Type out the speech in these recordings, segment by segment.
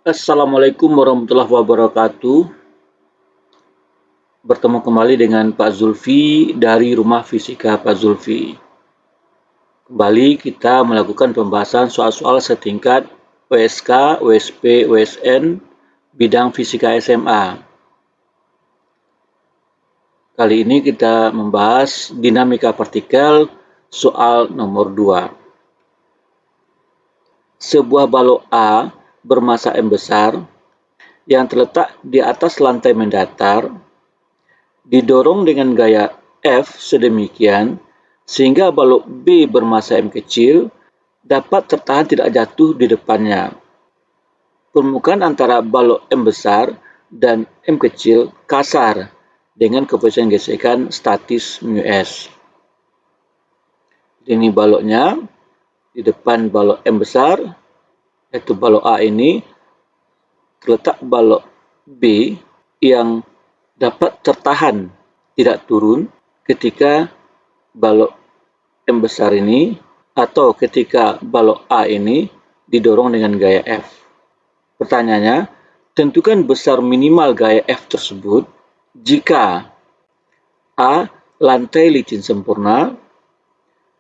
Assalamualaikum warahmatullahi wabarakatuh. Bertemu kembali dengan Pak Zulfi dari Rumah Fisika Pak Zulfi. Kembali kita melakukan pembahasan soal-soal setingkat USK, USP, USN bidang fisika SMA. Kali ini kita membahas dinamika partikel soal nomor 2. Sebuah balok A bermassa M besar yang terletak di atas lantai mendatar didorong dengan gaya F sedemikian sehingga balok B bermassa M kecil dapat tertahan tidak jatuh di depannya. Permukaan antara balok M besar dan M kecil kasar dengan koefisien gesekan statis μs. Ini baloknya, di depan balok M besar, yaitu balok A ini, terletak balok B yang dapat tertahan tidak turun ketika balok M besar ini atau ketika balok A ini didorong dengan gaya F. Pertanyaannya, tentukan besar minimal gaya F tersebut jika A. Lantai licin sempurna,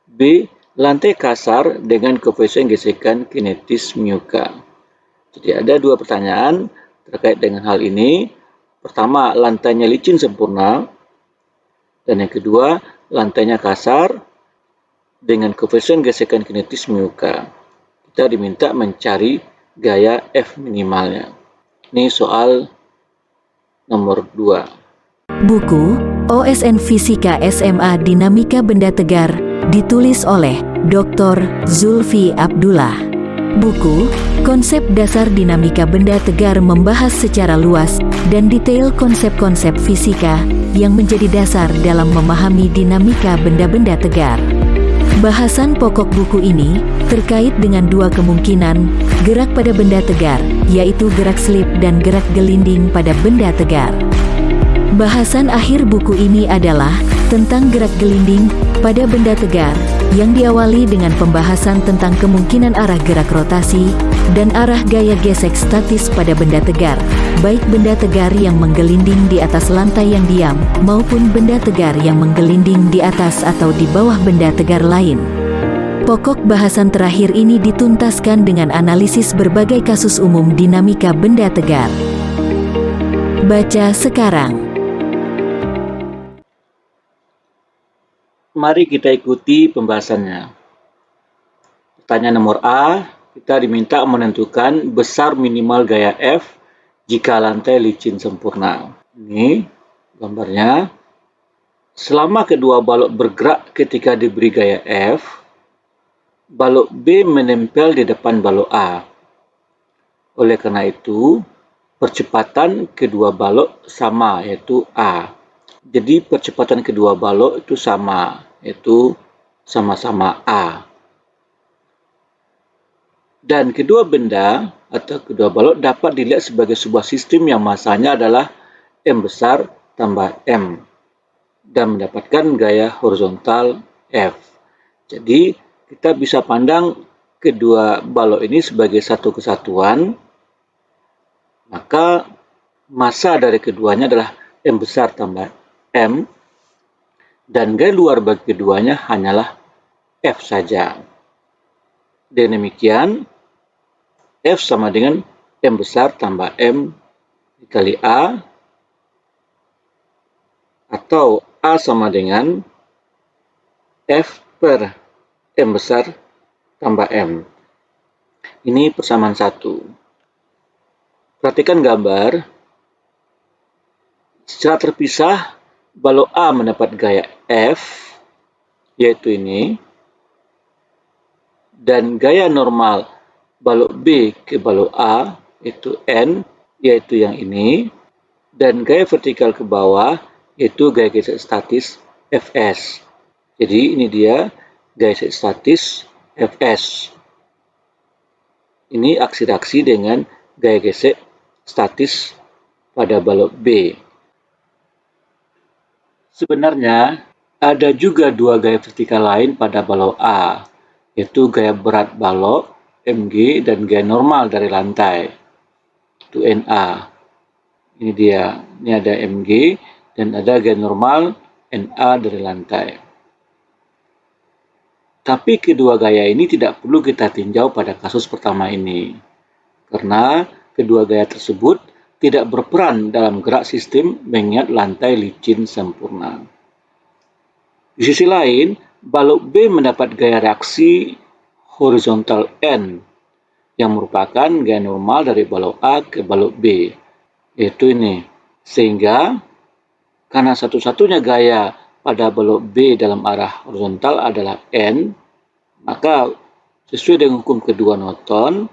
B. Lantai kasar dengan koefisien gesekan kinetis μk. Jadi ada dua pertanyaan terkait dengan hal ini. Pertama, lantainya licin sempurna, dan yang kedua, lantainya kasar dengan koefisien gesekan kinetis μk. Kita diminta mencari gaya F minimalnya. Ini soal nomor 2. Buku OSN Fisika SMA Dinamika Benda Tegar ditulis oleh Dr. Zulfi Abdullah. Buku Konsep Dasar Dinamika Benda Tegar membahas secara luas dan detail konsep-konsep fisika yang menjadi dasar dalam memahami dinamika benda-benda tegar. Bahasan pokok buku ini terkait dengan dua kemungkinan gerak pada benda tegar, yaitu gerak selip dan gerak gelinding pada benda tegar. Bahasan akhir buku ini adalah tentang gerak gelinding pada benda tegar, yang diawali dengan pembahasan tentang kemungkinan arah gerak rotasi dan arah gaya gesek statis pada benda tegar, baik benda tegar yang menggelinding di atas lantai yang diam, maupun benda tegar yang menggelinding di atas atau di bawah benda tegar lain. Pokok bahasan terakhir ini dituntaskan dengan analisis berbagai kasus umum dinamika benda tegar. Baca sekarang. Mari kita ikuti pembahasannya. Pertanyaan nomor A, kita diminta menentukan besar minimal gaya F jika lantai licin sempurna. Ini gambarnya. Selama kedua balok bergerak ketika diberi gaya F, balok B menempel di depan balok A. Oleh karena itu, percepatan kedua balok sama, yaitu A. Jadi percepatan kedua balok itu sama, yaitu sama-sama A. Dan kedua benda atau kedua balok dapat dilihat sebagai sebuah sistem yang massanya adalah M besar tambah M dan mendapatkan gaya horizontal F. Jadi kita bisa pandang kedua balok ini sebagai satu kesatuan, maka massa dari keduanya adalah M besar tambah M, dan gaya luar bagi keduanya hanyalah F saja. Dengan demikian, F sama dengan M besar tambah M dikali A, atau A sama dengan F per M besar tambah M. Ini persamaan 1. Perhatikan gambar. Secara terpisah, balok A mendapat gaya F, yaitu ini, dan gaya normal balok B ke balok A, yaitu N, yaitu yang ini, dan gaya vertikal ke bawah, yaitu gaya gesek statis Fs. Jadi ini dia gaya gesek statis Fs. Ini aksi reaksi dengan gaya gesek statis pada balok B. Sebenarnya, ada juga dua gaya vertikal lain pada balok A, yaitu gaya berat balok, Mg, dan gaya normal dari lantai. yaitu NA. Ini dia, ini ada Mg dan ada gaya normal Na dari lantai. Tapi kedua gaya ini tidak perlu kita tinjau pada kasus pertama ini, karena kedua gaya tersebut tidak berperan dalam gerak sistem mengingat lantai licin sempurna. Di sisi lain, balok B mendapat gaya reaksi horizontal N, yang merupakan gaya normal dari balok A ke balok B, yaitu ini. Sehingga, karena satu-satunya gaya pada balok B dalam arah horizontal adalah N, maka sesuai dengan hukum kedua Newton,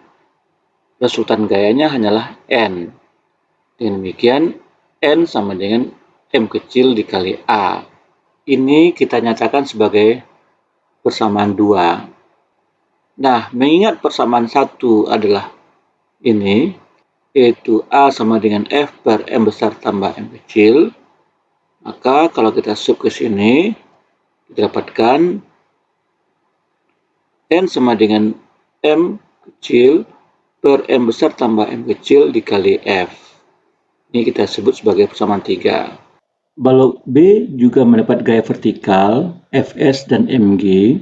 resultan gayanya hanyalah N. Dengan demikian, N sama dengan M kecil dikali A. Ini kita nyatakan sebagai persamaan 2. Nah, mengingat persamaan 1 adalah ini, yaitu A sama dengan F per M besar tambah M kecil, maka kalau kita sub ke sini, kita dapatkan N sama dengan M kecil per M besar tambah M kecil dikali F. Ini kita sebut sebagai persamaan 3. Balok B juga mendapat gaya vertikal Fs dan Mg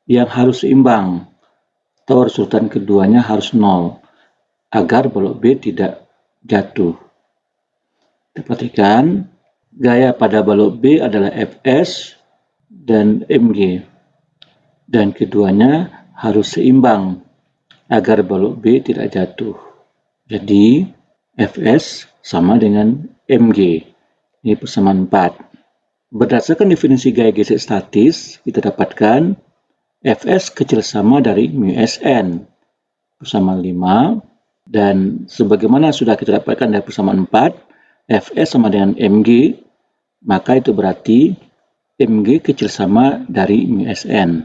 yang harus seimbang, atau resultan keduanya harus 0, agar balok B tidak jatuh. Kita perhatikan, gaya pada balok B adalah Fs dan Mg, dan keduanya harus seimbang agar balok B tidak jatuh. Jadi, Fs sama dengan Mg. Ini persamaan 4. Berdasarkan definisi gaya gesek statis, kita dapatkan Fs kecil sama dari mu Sn, persamaan 5, dan sebagaimana sudah kita dapatkan dari persamaan 4, Fs sama dengan Mg, maka itu berarti Mg kecil sama dari mu Sn.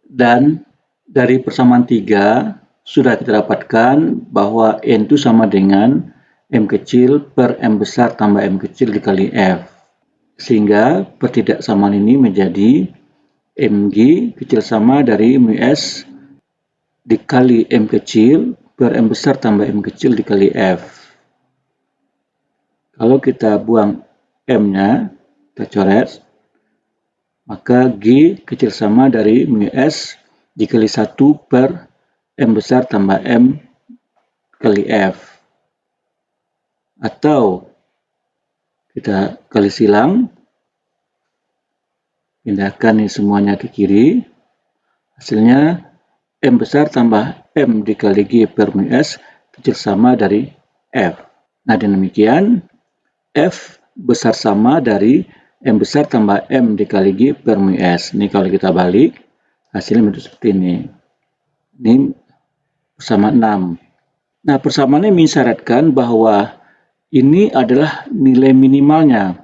Dan dari persamaan 3, sudah kita dapatkan bahwa N itu sama dengan M kecil per M besar tambah M kecil dikali F. Sehingga pertidaksamaan ini menjadi Mg kecil sama dari mu S dikali M kecil per M besar tambah M kecil dikali F. Kalau kita buang M-nya, kita coret, maka G kecil sama dari mu S dikali 1 per M besar tambah M kali F. Atau kita kali silang, pindahkan ini semuanya ke kiri, hasilnya M besar tambah M dikali G per mu S kecil sama dari F. Nah, demikian F besar sama dari M besar tambah M dikali G per mu S. Ini kalau kita balik, hasilnya menjadi seperti ini. Ini persamaan 6. Nah, persamaan ini mensyaratkan bahwa ini adalah nilai minimalnya.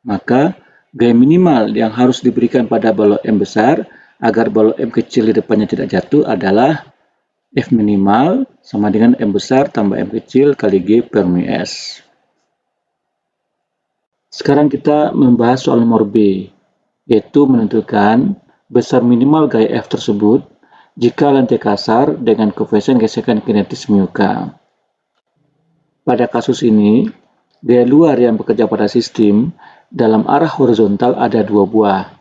Maka, gaya minimal yang harus diberikan pada balok M besar agar balok M kecil di depannya tidak jatuh adalah F minimal sama dengan M besar tambah M kecil kali G per mu S. Sekarang kita membahas soal nomor B, yaitu menentukan besar minimal gaya F tersebut jika lantai kasar dengan koefisien gesekan kinetis mu K. Pada kasus ini, gaya luar yang bekerja pada sistem dalam arah horizontal ada 2 buah,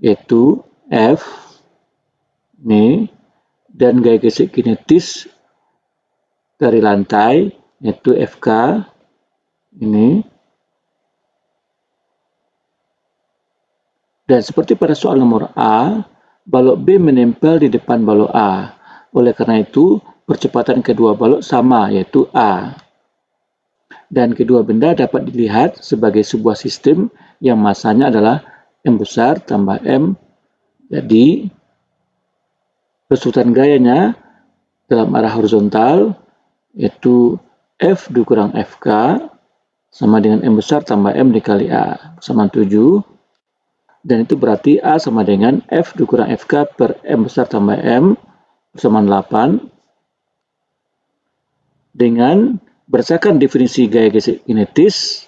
yaitu F ini dan gaya gesek kinetis dari lantai, yaitu Fk ini. Dan seperti pada soal nomor A, balok B menempel di depan balok A. Oleh karena itu, percepatan kedua balok sama, yaitu A. Dan kedua benda dapat dilihat sebagai sebuah sistem yang masanya adalah M besar tambah M. Jadi, resultan gayanya dalam arah horizontal, yaitu F dikurang Fk, sama dengan M besar tambah M dikali A, sama 7. Dan itu berarti A sama dengan F dikurang Fk per M besar tambah M bersamaan 8. Dengan berdasarkan definisi gaya gesek kinetis,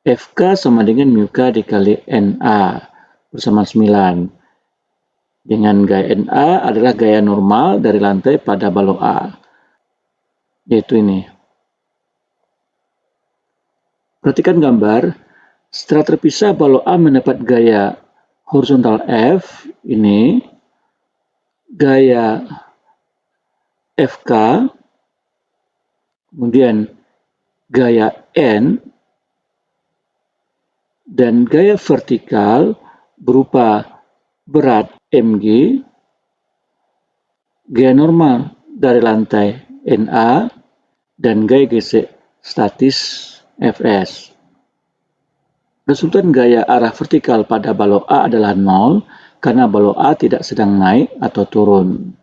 Fk sama dengan mu K dikali Na bersamaan 9. dengan gaya NA adalah gaya normal dari lantai pada balok A, yaitu ini. Perhatikan gambar, setelah terpisah balok A mendapat gaya horizontal F, ini, gaya FK, kemudian gaya N, dan gaya vertikal berupa berat mg, gaya normal dari lantai NA, dan gaya gesek statis Fs. Resultan gaya arah vertikal pada balok A adalah 0 karena balok A tidak sedang naik atau turun.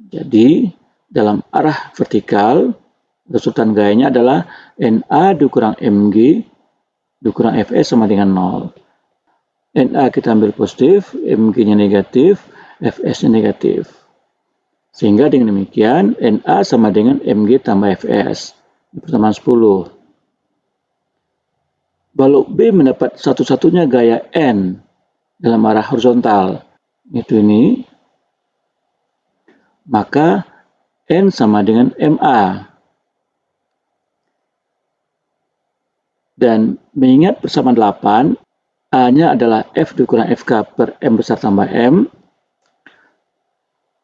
Jadi, dalam arah vertikal, resultan gayanya adalah NA dikurang mg dikurang Fs sama dengan 0. NA kita ambil positif, mg-nya negatif, Fs-nya negatif. Sehingga dengan demikian, NA sama dengan mg tambah Fs. Persamaan 10. Balok B mendapat satu-satunya gaya N dalam arah horizontal, yaitu ini. Maka N sama dengan MA. Dan mengingat persamaan 8, A-nya adalah F dikurang FK per M besar tambah M.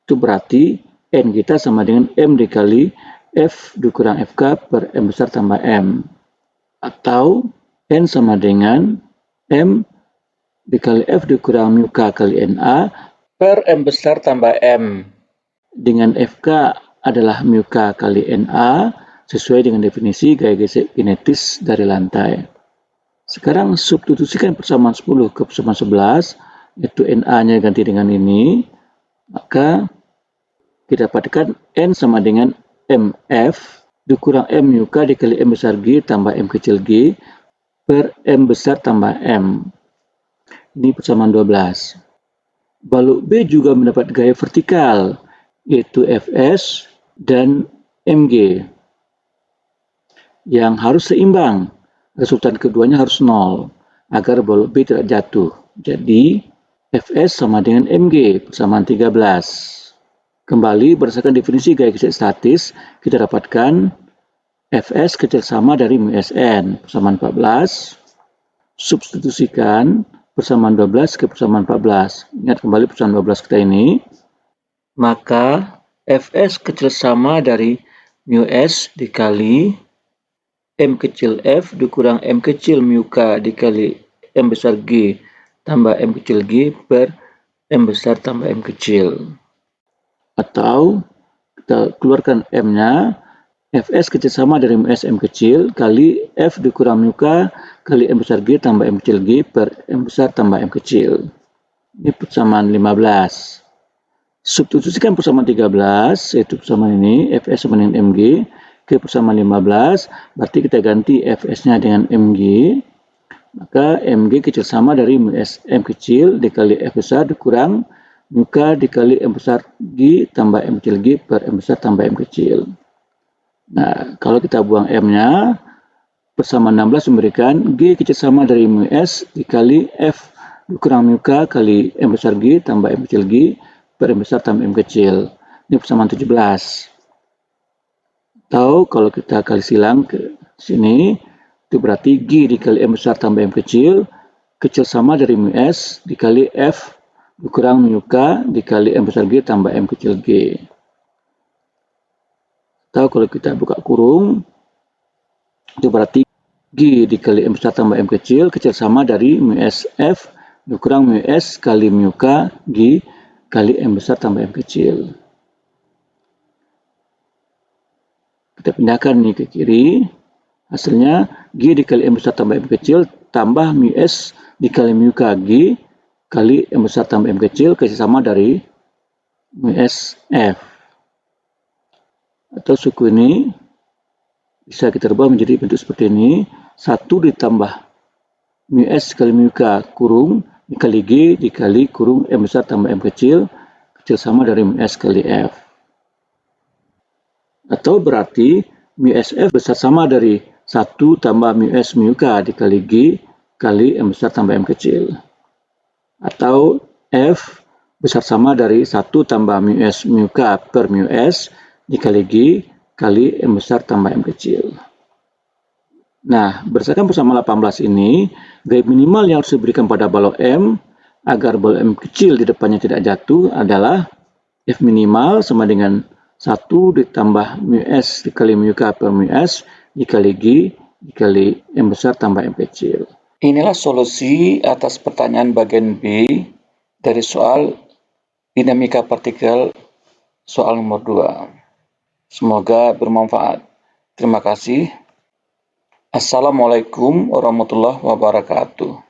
Itu berarti N kita sama dengan M dikali F dikurang FK per M besar tambah M. Atau N sama dengan M dikali F dikurang mu K kali NA per M besar tambah M. Dengan FK adalah mu K kali NA sesuai dengan definisi gaya gesek kinetis dari lantai. Sekarang substitusikan persamaan 10 ke persamaan 11, yaitu NA-nya ganti dengan ini, maka kita dapatkan N sama dengan MF dikurang M mu K dikali M besar G tambah M kecil G per M besar tambah M. Ini persamaan 12. Balok B juga mendapat gaya vertikal, yaitu Fs dan Mg, yang harus seimbang. Resultan keduanya harus 0 agar balok B tidak jatuh. Jadi Fs sama dengan Mg persamaan 13. Kembali berdasarkan definisi gaya gesek statis, kita dapatkan Fs kecil sama dari mu Sn persamaan 14. Substitusikan persamaan 12 ke persamaan 14. Ingat kembali persamaan 12 kita ini. Maka Fs kecil sama dari mu S dikali M kecil F dikurang M kecil mu K dikali M besar G tambah M kecil G per M besar tambah M kecil. Atau kita keluarkan M-nya, Fs kecil sama dari mu S M kecil kali F dikurang mu K kali M besar G tambah M kecil G per M besar tambah M kecil. Ini persamaan 15. Substitusikan persamaan 13, yaitu persamaan ini, Fs sama dengan Mg, ke persamaan 15, berarti kita ganti Fs-nya dengan Mg, maka Mg kecil sama dari mu S M kecil dikali F besar dikurang mu K dikali M besar G tambah M kecil G per M besar tambah M kecil. Nah, kalau kita buang M-nya, persamaan 16 memberikan G kecil sama dari mu S dikali F dikurang mu K kali M besar G tambah M kecil G per M besar tambah M kecil. Ini persamaan 17. Atau kalau kita kali silang ke sini, itu berarti G dikali M besar tambah M kecil sama dari mu S dikali F dikurang mu K dikali M besar G tambah M kecil G. Atau kalau kita buka kurung, itu berarti G dikali M besar tambah M kecil sama dari mu S F dikurang mu S kali mu K G kali M besar tambah M kecil. Kita pindahkan ini ke kiri, hasilnya G dikali M besar tambah M kecil tambah mu S dikali mu K G kali M besar tambah M kecil sama dari mu S F. Atau suku ini bisa kita rubah menjadi bentuk seperti ini, 1 ditambah mu S kali mu K kurung dikali G dikali kurung M besar tambah M kecil sama dari mu S kali F. Atau berarti mu SF besar sama dari 1 tambah mu S mu K dikali G kali M besar tambah M kecil. Atau F besar sama dari 1 tambah mu S mu K per mu S dikali G kali M besar tambah M kecil. Nah, berdasarkan persamaan 18 ini, gaya minimal yang harus diberikan pada balok M agar balok M kecil di depannya tidak jatuh adalah F minimal sama dengan 1 ditambah mu S dikali mu K per mu S dikali G dikali M besar tambah M kecil. Inilah solusi atas pertanyaan bagian B dari soal dinamika partikel soal nomor 2. Semoga bermanfaat. Terima kasih. Assalamualaikum warahmatullahi wabarakatuh.